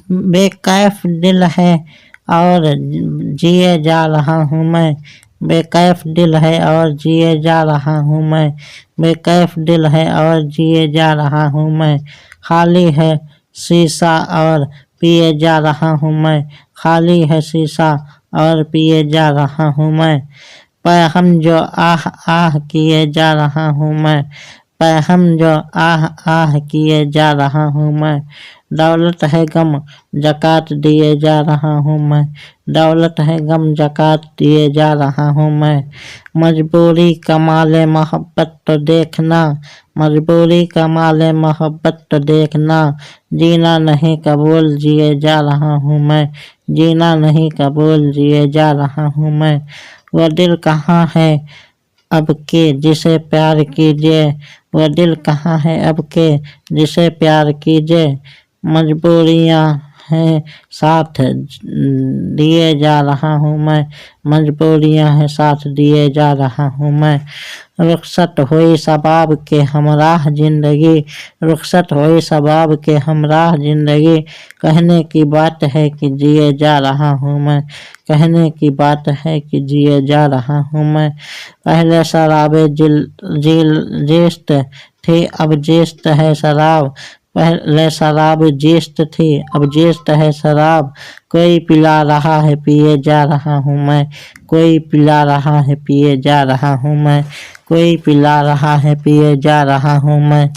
बेकैफ दिल है और जिए जा रहा हूँ मैं, बेकैफ दिल है और जिए जा रहा हूँ मैं, बेकैफ दिल है और जिए जा रहा हूँ मैं, खाली है शीशा और पिए जा रहा हूँ मैं, खाली है शीशा और पिए जा रहा हूँ मैं, पैगम जो आह आह किए जा रहा हूँ मैं, पैगम जो आह आह किए जा रहा हूँ मैं, दौलत है गम ज़कात दिए जा रहा हूँ मैं, दौलत है गम ज़कात दिए जा रहा हूँ मैं, मजबूरी कमाल मोहब्बत तो देखना, मजबूरी कमाल मोहब्बत तो देखना, जीना नहीं कबूल जिए जा रहा हूँ मैं, जीना नहीं कबूल जिए जा रहा हूँ मैं, वो दिल कहाँ है अब के जिसे प्यार कीजिए, वो दिल कहाँ है अब के जिसे प्यार कीजिए, मजबूरियाँ हैं साथ दिए जा रहा हूँ मैं, मजबूरियाँ हैं साथ दिए जा रहा हूँ मैं, रुखसत हुई शबाब के हमराह ज़िंदगी, रुखसत हुई शबाब के हमराह ज़िंदगी, कहने की बात है कि जिए जा रहा हूँ मैं, कहने की बात है कि जिए जा रहा हूँ मैं, पहले शराबे जीस्त थी अब जीस्त है शराब, पहले शराब जीस्त थी अब जीस्त है शराब, कोई पिला रहा है पिए जा रहा हूँ मैं, कोई पिला रहा है पिए जा रहा हूँ मैं, कोई पिला रहा है पिए जा रहा हूँ मैं।